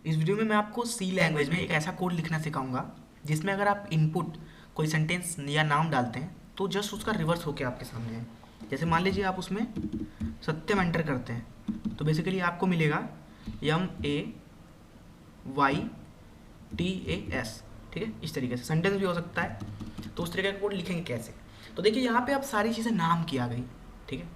इस वीडियो में मैं आपको सी लैंग्वेज में एक ऐसा कोड लिखना सिखाऊंगा जिसमें अगर आप इनपुट कोई सेंटेंस या नाम डालते हैं तो जस्ट उसका रिवर्स होके आपके सामने है। जैसे मान लीजिए आप उसमें सत्यम एंटर करते हैं तो बेसिकली आपको मिलेगा MAYTAS। ठीक है, इस तरीके से सेंटेंस भी हो सकता है। तो उस तरीके का कोड लिखेंगे कैसे? तो देखिए यहाँ पे आप सारी चीज़ें नाम की आ गई। ठीक है,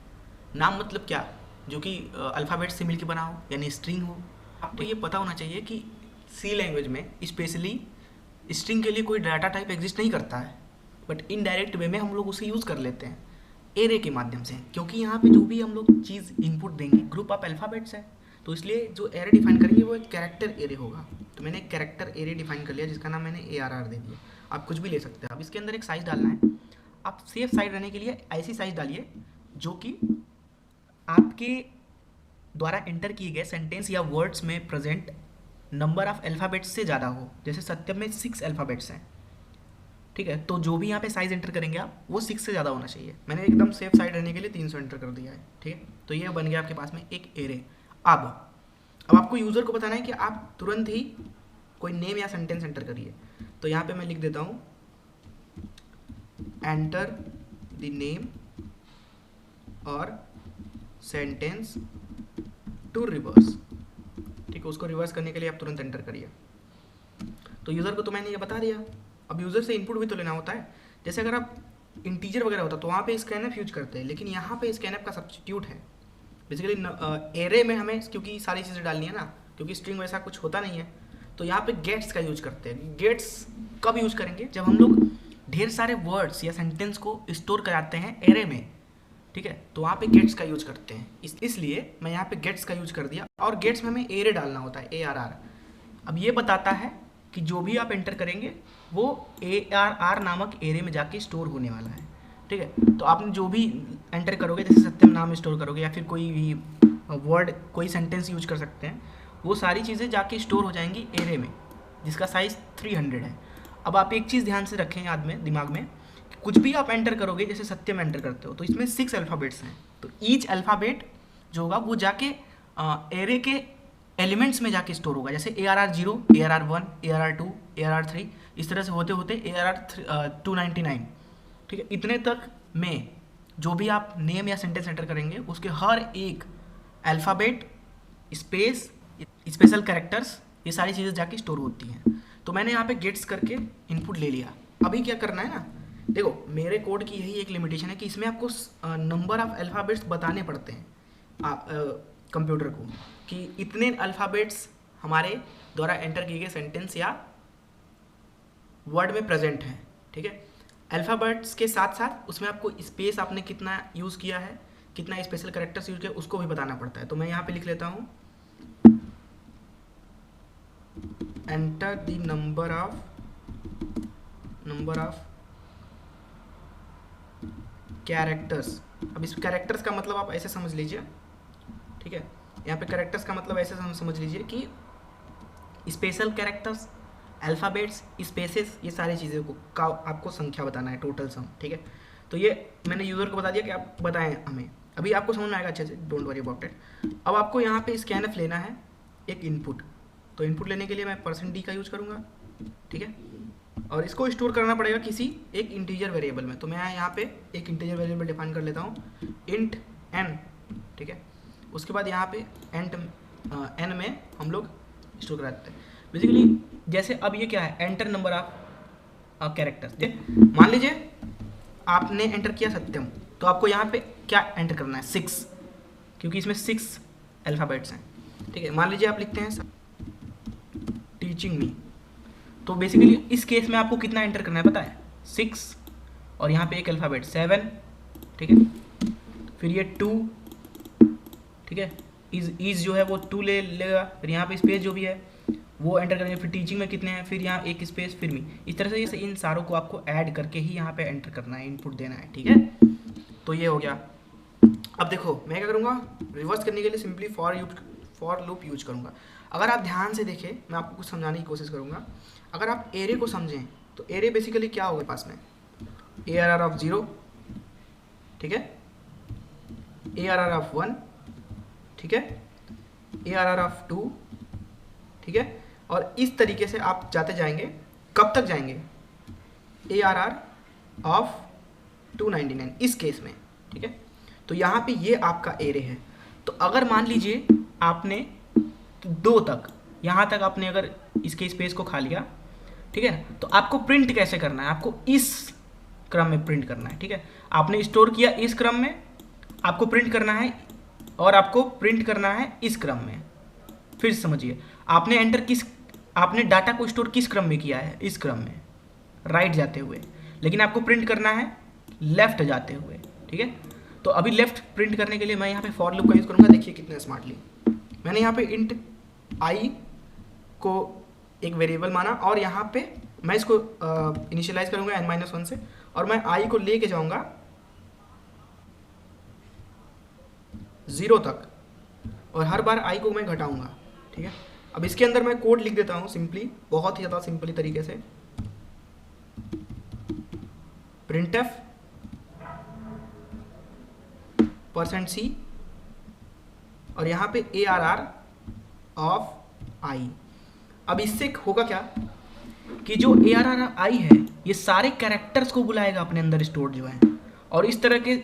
नाम मतलब क्या? जो कि अल्फ़ाबेट से मिलके बना हो यानी स्ट्रिंग हो। आपको ये पता होना चाहिए कि सी लैंग्वेज में स्पेशली स्ट्रिंग के लिए कोई डाटा टाइप एग्जिस्ट नहीं करता है, बट इनडायरेक्ट वे में हम लोग उसे यूज़ कर लेते हैं एरे के माध्यम से, क्योंकि यहाँ पे जो भी हम लोग चीज़ इनपुट देंगे ग्रुप ऑफ अल्फ़ाबेट्स है, तो इसलिए जो एरे डिफाइन करेंगे वो एक कैरेक्टर एरे होगा। तो मैंने एक कैरेक्टर एरे डिफाइन कर लिया जिसका नाम मैंने ARR दे दिया। आप कुछ भी ले सकते हैं। अब इसके अंदर एक साइज डालना है। आप सेफ साइड रहने के लिए ऐसी साइज डालिए जो कि आपके द्वारा एंटर किए गए सेंटेंस या वर्ड्स में प्रेजेंट नंबर ऑफ अल्फ़ाबेट्स से ज़्यादा हो। जैसे सत्यम में 6 अल्फ़ाबेट्स हैं। ठीक है, तो जो भी यहाँ पे साइज एंटर करेंगे आप वो 6 से ज़्यादा होना चाहिए। मैंने एकदम सेफ साइड रहने के लिए 300 एंटर कर दिया है। ठीक है, तो ये बन गया आपके पास में एक एरे। अब आपको यूज़र को बताना है कि आप तुरंत ही कोई नेम या सेंटेंस एंटर करिए। तो यहाँ पे मैं लिख देता हूँ एंटर द नेम और सेंटेंस टू रिवर्स। ठीक है, उसको रिवर्स करने के लिए आप तुरंत एंटर करिए। तो यूज़र को तो मैंने ये बता दिया। अब यूज़र से इनपुट भी तो लेना होता है। जैसे अगर आप इंटीजर वगैरह होता तो वहाँ पे स्कैनएफ यूज करते हैं, लेकिन यहाँ पे स्कैनएफ का सब्स्टिट्यूट है। बेसिकली एरे में हमें क्योंकि सारी चीज़ें डालनी है ना, क्योंकि स्ट्रिंग वैसा कुछ होता नहीं है, तो यहाँ पे गेट्स का यूज करते हैं। गेट्स कब यूज करेंगे? जब हम लोग ढेर सारे वर्ड्स या सेंटेंस को स्टोर कराते हैं एरे में। ठीक है, तो वहाँ पे गेट्स का यूज करते हैं। इसलिए मैं यहाँ पे गेट्स का यूज कर दिया। और गेट्स में हमें एरे डालना होता है, ARR। अब ये बताता है कि जो भी आप एंटर करेंगे वो ARR नामक एरे में जाके स्टोर होने वाला है। ठीक है, तो आपने जो भी एंटर करोगे, जैसे सत्यम नाम स्टोर करोगे या फिर कोई भी वर्ड कोई सेंटेंस यूज कर सकते हैं, वो सारी चीज़ें जाके स्टोर हो जाएंगी एरे में, जिसका साइज़ 300 है। अब आप एक चीज़ ध्यान से रखें याद में, दिमाग में, कुछ भी आप एंटर करोगे, जैसे सत्यम एंटर करते हो तो इसमें 6 अल्फ़ाबेट्स हैं। तो ईच अल्फ़ाबेट जो होगा वो जाके एरे के एलिमेंट्स में जाके स्टोर होगा। जैसे ARR 0, ARR 1, ARR 2, ARR 3, इस तरह से होते होते ARR 299। ठीक है, इतने तक में जो भी आप नेम या सेंटेंस एंटर करेंगे उसके हर एक अल्फ़ाबेट, स्पेस, स्पेशल कैरेक्टर्स, ये सारी चीज़ें जाके स्टोर होती हैं। तो मैंने यहाँ पे गेट्स करके इनपुट ले लिया। अभी क्या करना है ना, देखो मेरे कोड की यही एक लिमिटेशन है कि इसमें आपको नंबर ऑफ अल्फ़ाबेट्स बताने पड़ते हैं कंप्यूटर को कि इतने अल्फ़ाबेट्स हमारे द्वारा एंटर किए गए सेंटेंस या वर्ड में प्रेजेंट हैं। ठीक है, अल्फ़ाबेट्स के साथ साथ उसमें आपको स्पेस आपने कितना यूज़ किया है, कितना स्पेशल कैरेक्टर्स यूज़ किया, उसको भी बताना पड़ता है। तो मैं यहाँ पे लिख लेता हूँ enter the number of characters. अब इस कैरेक्टर्स का मतलब आप ऐसे समझ लीजिए। ठीक है, यहाँ पे कैरेक्टर्स का मतलब ऐसे समझ लीजिए कि स्पेशल कैरेक्टर्स, अल्फ़ाबेट्स, स्पेसेस, ये सारी चीज़ें को का आपको संख्या बताना है, टोटल सम। ठीक है, तो ये मैंने यूज़र को बता दिया कि आप बताएं हमें। अभी आपको समझ में आएगा अच्छे से, डोंट वरी अबाउट इट। अब आपको यहाँ पे स्कैनएफ लेना है एक इनपुट। तो इनपुट लेने के लिए मैं %d का यूज़ करूँगा। ठीक है, और इसको स्टोर करना पड़ेगा किसी एक इंटीजर वेरिएबल में। तो मैं यहाँ पे एक इंटीजर वेरिएबल डिफाइन कर लेता हूँ, int n। ठीक है, उसके बाद यहाँ पे n में हम लोग स्टोर करा देते हैं। बेसिकली जैसे अब ये क्या है, एंटर नंबर ऑफ कैरेक्टर्स। मान लीजिए आपने एंटर किया सत्यम, तो आपको यहाँ पे क्या एंटर करना है, 6, क्योंकि इसमें 6 अल्फ़ाबेट्स हैं। ठीक है, मान लीजिए आप लिखते हैं टीचिंग मी, तो बेसिकली इस केस में आपको कितना एंटर करना है पता है, 6 और यहाँ पे एक अल्फ़ाबेट 7। ठीक है, फिर ये 2। ठीक है, इज जो है वो 2 ले लेगा, फिर यहाँ पे स्पेस जो भी है वो एंटर करेंगे, फिर टीचिंग में कितने हैं, फिर यहाँ एक स्पेस, फिर मी। इस तरह से इन सारों को आपको ऐड करके ही यहाँ पे एंटर करना है, इनपुट देना है। ठीक है, तो ये हो गया। अब देखो मैं क्या करूँगा, रिवर्स करने के लिए सिंपली फॉर लूप यूज करूँगा। अगर आप ध्यान से देखें, मैं आपको कुछ समझाने की कोशिश करूँगा। अगर आप एरे को समझें तो एरे बेसिकली क्या होगा पास में, ARR ऑफ 0, ठीक है, ARR ऑफ 1, ठीक है, ARR ऑफ 2, ठीक है। और इस तरीके से आप जाते जाएंगे, कब तक जाएंगे, ARR ऑफ 299 इस केस में, ठीक है। तो यहाँ पे ये आपका एरे है। तो अगर मान लीजिए आपने 2 तक, यहाँ तक आपने अगर इसके स्पेस को खा लिया, ठीक है, तो आपको प्रिंट कैसे करना है, आपको इस क्रम में प्रिंट करना है, ठीक है। आपने स्टोर किया इस क्रम में, आपको प्रिंट करना है, और आपको प्रिंट करना है इस क्रम में। फिर समझिए, आपने डाटा को स्टोर किस क्रम में किया है, इस क्रम में, राइट जाते हुए, लेकिन आपको प्रिंट करना है लेफ्ट जाते हुए, ठीक है। तो अभी लेफ्ट प्रिंट करने के लिए मैं यहाँ पे फॉर लूप का यूज़ करूँगा। देखिए कितने स्मार्टली मैंने यहाँ पे इंट आई को एक वेरिएबल माना, और यहाँ पे मैं इसको इनिशियलाइज करूँगा n-1 से, और मैं आई को लेके जाऊँगा 0 तक, और हर बार आई को मैं घटाऊँगा, ठीक है। अब इसके अंदर मैं कोड लिख देता हूँ सिंपली, बहुत ही ज़्यादा सिंपली तरीके से, printf %c और यहाँ पे ARR ऑफ i। अब इससे होगा क्या कि जो ARR i है ये सारे कैरेक्टर्स को बुलाएगा अपने अंदर स्टोर जो है, और इस तरह के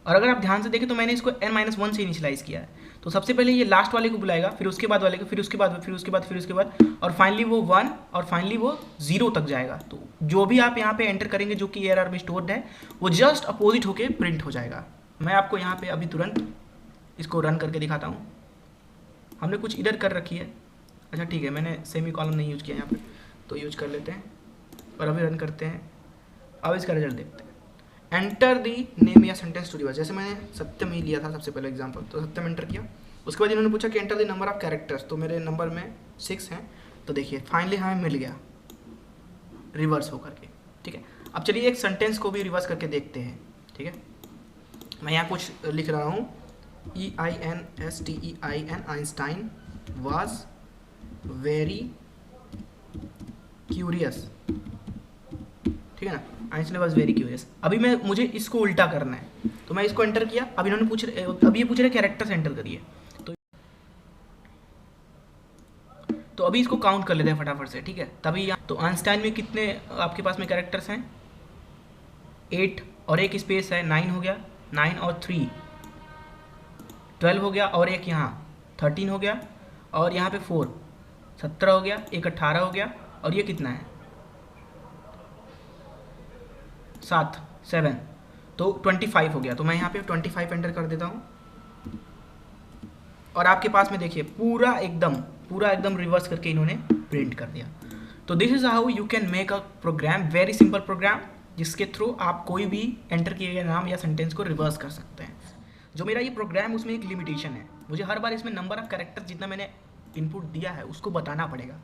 और अगर आप ध्यान से देखें तो मैंने इसको n-1 से इनिशियलाइज किया है। तो सबसे पहले ये लास्ट वाले को बुलाएगा, फिर उसके बाद वाले को, फिर उसके बाद, फिर उसके बाद, फिर उसके बाद, और फाइनली वो 1 और फाइनली वो 0 तक जाएगा। तो जो भी आप यहाँ पे एंटर करेंगे जो कि ARR में स्टोर्ड है, वो जस्ट अपोजिट होके प्रिंट हो जाएगा। मैं आपको यहाँ पे अभी तुरंत इसको रन करके दिखाता हूँ। हमने कुछ इधर कर रखी है, अच्छा ठीक है, मैंने सेमी कॉलम नहीं यूज़ किया यहाँ पे, तो यूज कर लेते हैं और अभी रन करते हैं। अब इसका रिजल्ट देखते हैं। एंटर दी नेम या सेंटेंस टू रिवर्स, जैसे मैंने सत्यम ही लिया था सबसे पहले एग्जांपल, तो सत्यम एंटर किया। उसके बाद इन्होंने पूछा कि enter the number of characters, तो मेरे नंबर में 6 हैं। तो देखिए फाइनली हमें मिल गया रिवर्स होकर के, ठीक है। अब चलिए एक सेंटेंस को भी रिवर्स करके देखते हैं, ठीक है। मैं यहाँ कुछ लिख रहा हूँ, EINSTEIN Einstein was very curious, ठीक है ना, आइंस्टाइन वाज वेरी क्यूरियस। अभी मुझे इसको उल्टा करना है, तो मैं इसको एंटर किया। अब इन्होंने अभी ये पूछ रहे कैरेक्टर्स एंटर करिए, तो अभी इसको काउंट कर लेते हैं फटाफट से, ठीक है। तभी तो आइंस्टाइन में कितने आपके पास में कैरेक्टर्स हैं, 8 और एक स्पेस है, 9 हो गया, 9 और 3 12 हो गया, और एक यहाँ 13 हो गया, और यहाँ पे 4 17 हो गया, एक 18 हो गया, और ये कितना है 7 तो 25 हो गया। तो मैं यहाँ पे 25 एंटर कर देता हूँ, और आपके पास में देखिए पूरा एकदम रिवर्स करके इन्होंने प्रिंट कर दिया। तो this is how you can make a program, very simple program, जिसके थ्रू आप कोई भी एंटर किए गए नाम या सेंटेंस को रिवर्स कर सकते हैं। जो मेरा ये प्रोग्राम, उसमें एक लिमिटेशन है, मुझे हर बार इसमें नंबर ऑफ कैरेक्टर जितना मैंने इनपुट दिया है उसको बताना पड़ेगा,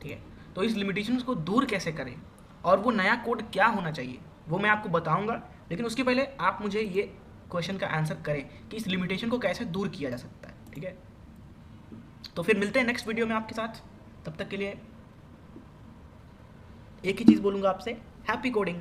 ठीक है। तो इस लिमिटेशन को दूर कैसे करें और वो नया कोड क्या होना चाहिए वो मैं आपको बताऊंगा, लेकिन उसके पहले आप मुझे ये क्वेश्चन का आंसर करें कि इस लिमिटेशन को कैसे दूर किया जा सकता है, ठीक है। तो फिर मिलते हैं नेक्स्ट वीडियो में आपके साथ, तब तक के लिए एक ही चीज़ बोलूँगा आपसे, हैप्पी कोडिंग।